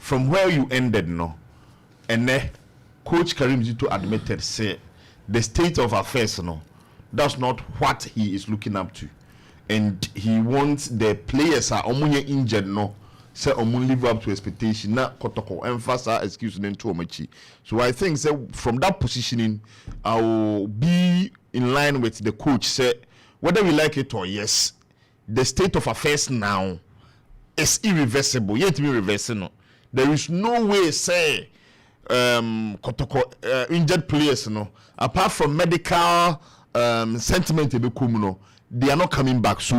from where you ended, no, and then Coach Karim Zito admitted, say, the state of affairs, no, that's not what he is looking up to, and he wants the players are injured, no, say live up to expectation. Na Kotoko emphasize excuse into Omachi. So I think say from that positioning, I will be in line with the coach. Say whether we like it or yes, the state of affairs now is irreversible. Yet be reversing. There is no way say Kotoko injured players, no, apart from medical sentiment, they are not coming back. So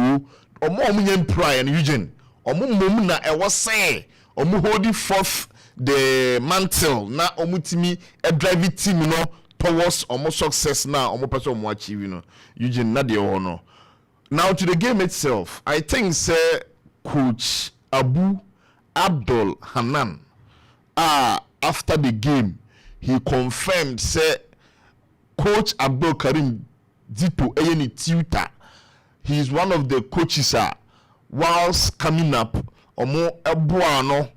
omo pride and Eugene. Omo na e was say omo holding forth the mantle na omo timi a driving team, no, towards omo success now omo person omo achieve, no, Eugene na de no. Now to the game itself, I think say Coach Abu Abdul Hanan after the game he confirmed say Coach Abdul Karim Zito any tutor, he is one of the coaches whilst coming up omo ebuano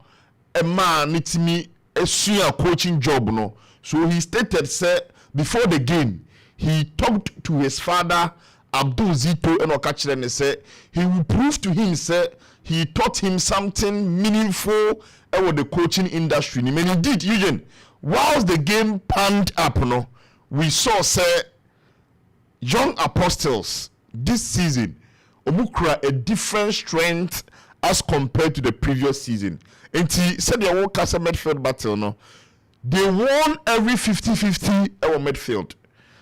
ema nitimi esua coaching job, no. So he stated say before the game he talked to his father Abdul Zito and okachire say he will prove to him say he taught him something meaningful about the coaching industry. And indeed, Eugene, whilst the game panned up, no, we saw say young apostles this season omukra a different strength as compared to the previous season. And he said they won Casa midfield battle, no, they won every 50-50 our midfield.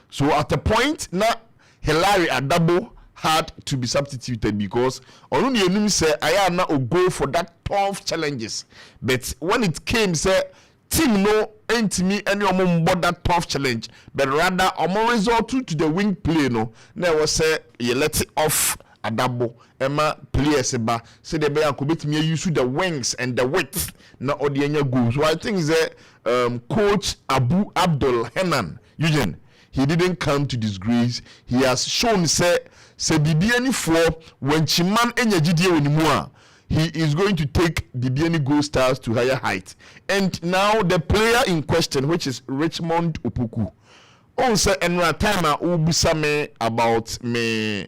So at a point now Hilary Adabo had to be substituted because only you say I am not go for that tough challenges. But when it came, say team no ain't me any about that tough challenge, but rather resort to the wing play, no. Now was say you let it off Adabo Emma players ba say the bear could beat me use the wings and the width na odianya goals. So I think that Coach Abu Abdul Hanan Eugene, he didn't come to disgrace. He has shown say Bibiani for when Chiman Enyajidie Wenimua, he is going to take Bibiani Gold Stars to higher height. And now the player in question, which is Richmond Opoku, also and time ubisame about me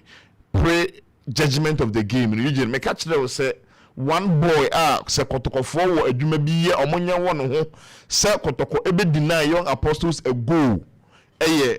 pre-judgment of the game. Region me catch there say one boy say Kotoko for adwuma bi ye omonya won ho say Kotoko ebe deny young apostles a goal.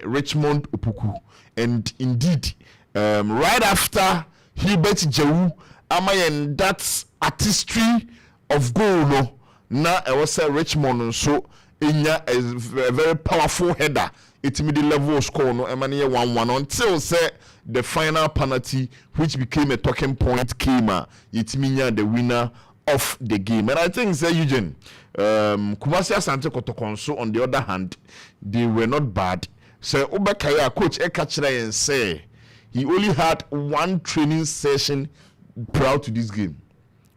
Richmond Opoku, and indeed right after Hubert Jewu amayen that artistry of goal, no, na I was say Richmond so inya a very powerful header. It made the level score no emani 1-1 until say the final penalty, which became a talking point, came it mean the winner of the game. And I think say Eugene Kumasi Asante Kotoko so on the other hand they were not bad. So Obakaya coach Ekachira and say he only had one training session prior to this game,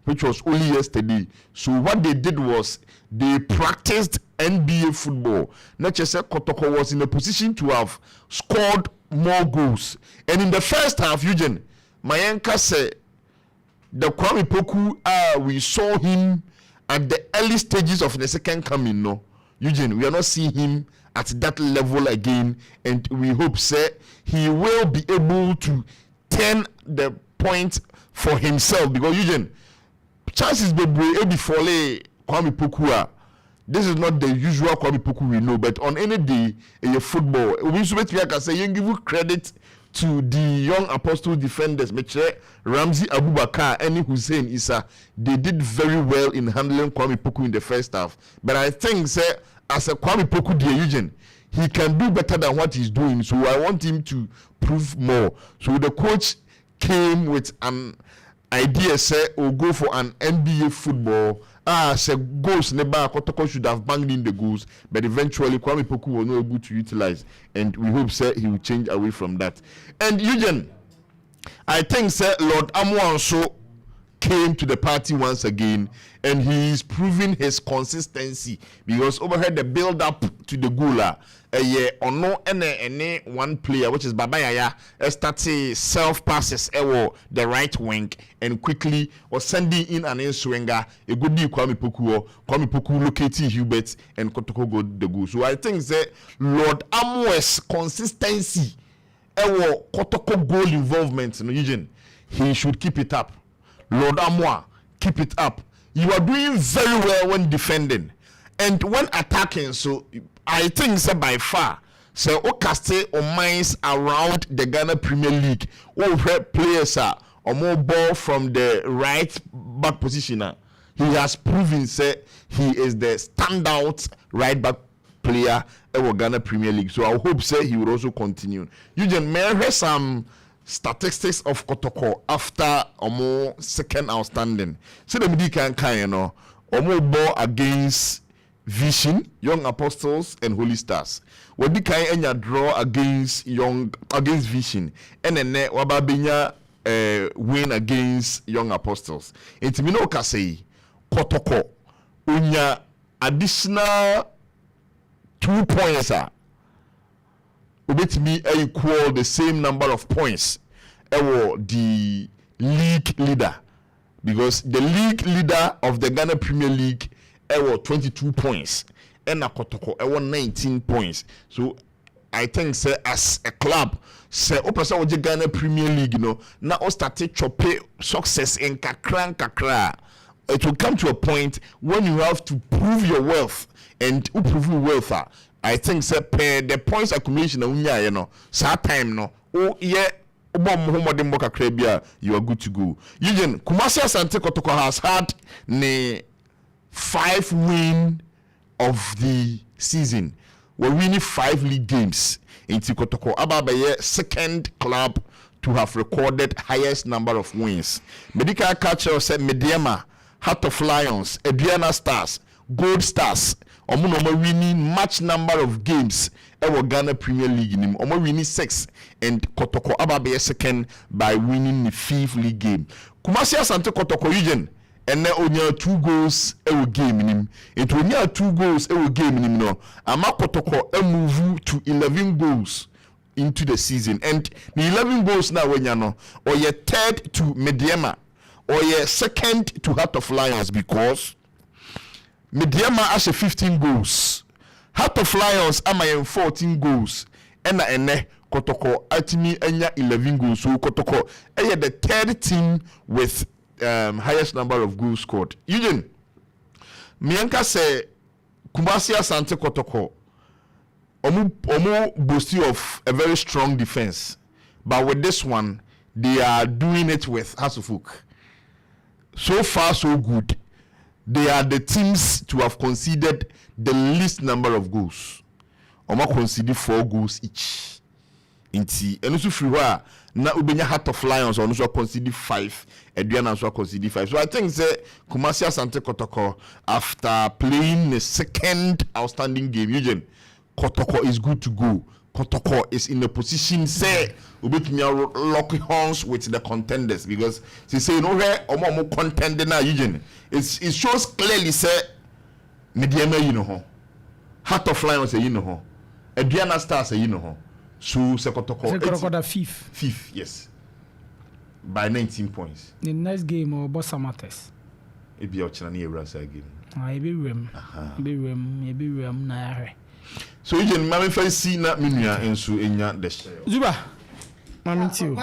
which was only yesterday. So what they did was they practiced NBA football. Not just say Kotoko was in a position to have scored more goals. And in the first half, Eugene, Mayenka said the Kwame Poku, we saw him at the early stages of the second coming. No, Eugene, we are not seeing him at that level again, and we hope say he will be able to turn the point for himself, because Eugene, chances be before Kwame Poku. This is not the usual Kwame Poku we know, but on any day in football, we should say you give credit to the young apostle defenders, Ramzi Abubakar and Hussein Issa. They did very well in handling Kwame Poku in the first half. But I think say as a Kwame Poku dear Eugene, he can do better than what he's doing. So I want him to prove more. So the coach came with an idea, say, we'll go for an NBA football. Say goals never Kotoko should have banged in the goals, but eventually Kwame Poku was not able to utilize, and we hope say he will change away from that. And Eugene, I think say Lord Amuanso came to the party once again, and he is proving his consistency because overhead the build up to the goal. Ono any one player which is Babayaya started self passes the right wing and quickly was sending in an in-swinger a good deal Kwame Poku locating Hubert and Kotoko go the goal. So I think that Lord Amwes consistency Kotoko goal involvement in Eugene, he should keep it up. Lord Amwa, keep it up. You are doing very well when defending and when attacking. So I think so by far, so Okaste or minds around the Ghana Premier League, all players are or more ball from the right back position. He has proven say he is the standout right back player in Ghana Premier League. So I hope say he will also continue. Eugene, may I hear some statistics of Kotoko after more second outstanding? So the medical can you know, more ball against Vision, Young Apostles, and Holy Stars. What the kind of draw against Vision, and then Wababinya win against Young Apostles. It's Minoka say Kotoko unya additional 2 points. Ubet me equal the same number of points. The league leader, because the league leader of the Ghana Premier League 22 points and Kotoko 19 points. So I think say as a club say opesa oje Ghana Premier League, you know, now started chope success in kakra. It will come to a point when you have to prove your wealth and prove your wealth. I think say the points accumulation you know, sa time no. Oh yeah. You are good to go. Eugene, Kumasi Asante Kotoko has had 5 wins of the season. We're winning 5 league games in Kotoko. Ababaye, second club to have recorded highest number of wins. Medical Culture said Mediama, Heart of Lions, Adriana Stars, Gold Stars. Omo winning much number of games ever Ghana Premier League in him. Omo winning 6 and Kotoko Ababaye second by winning the 5th league game. Kumasi Asante Kotoko Eugene and now only 2 goals a game in him. It will only 2 goals a game in him no. Ama Kotoko move to 11 goals into the season and the 11 goals now when you know or you third to Mediama or you second to Heart of Lions because Mediama has 15 goals. Heart of Lions am 14 goals. And Kotoko atimi enya 11 goals. So Kotoko the third team with highest number of goals scored. Eugene, Mianka say Kumasi Asante Kotoko omu boasting of a very strong defense. But with this one, they are doing it with Hasufuk. So far, so good. They are the teams to have conceded the least number of goals. Oma conceded 4 goals each. Inti enusu friwa na ubenya Heart of Lions or also conceded 5. Adriana also conceded 5. So I think say Kumasi Asante Kotoko after playing the second outstanding game, Eugene, Kotoko is good to go. Kotoko is in a position say ubetimi lock horns with the contenders because they say no where omo contender na Eugene. It shows clearly say Mediama you know Heart of Lions say you know Adriana Stars say you know so se Kotoko the 5th, yes, by 19 points. The next game or Bossa Matters it be ochina na Eurasa game be rem na. So Eugene, mami fa si na menua enso enya the share. Zuba, mami tio.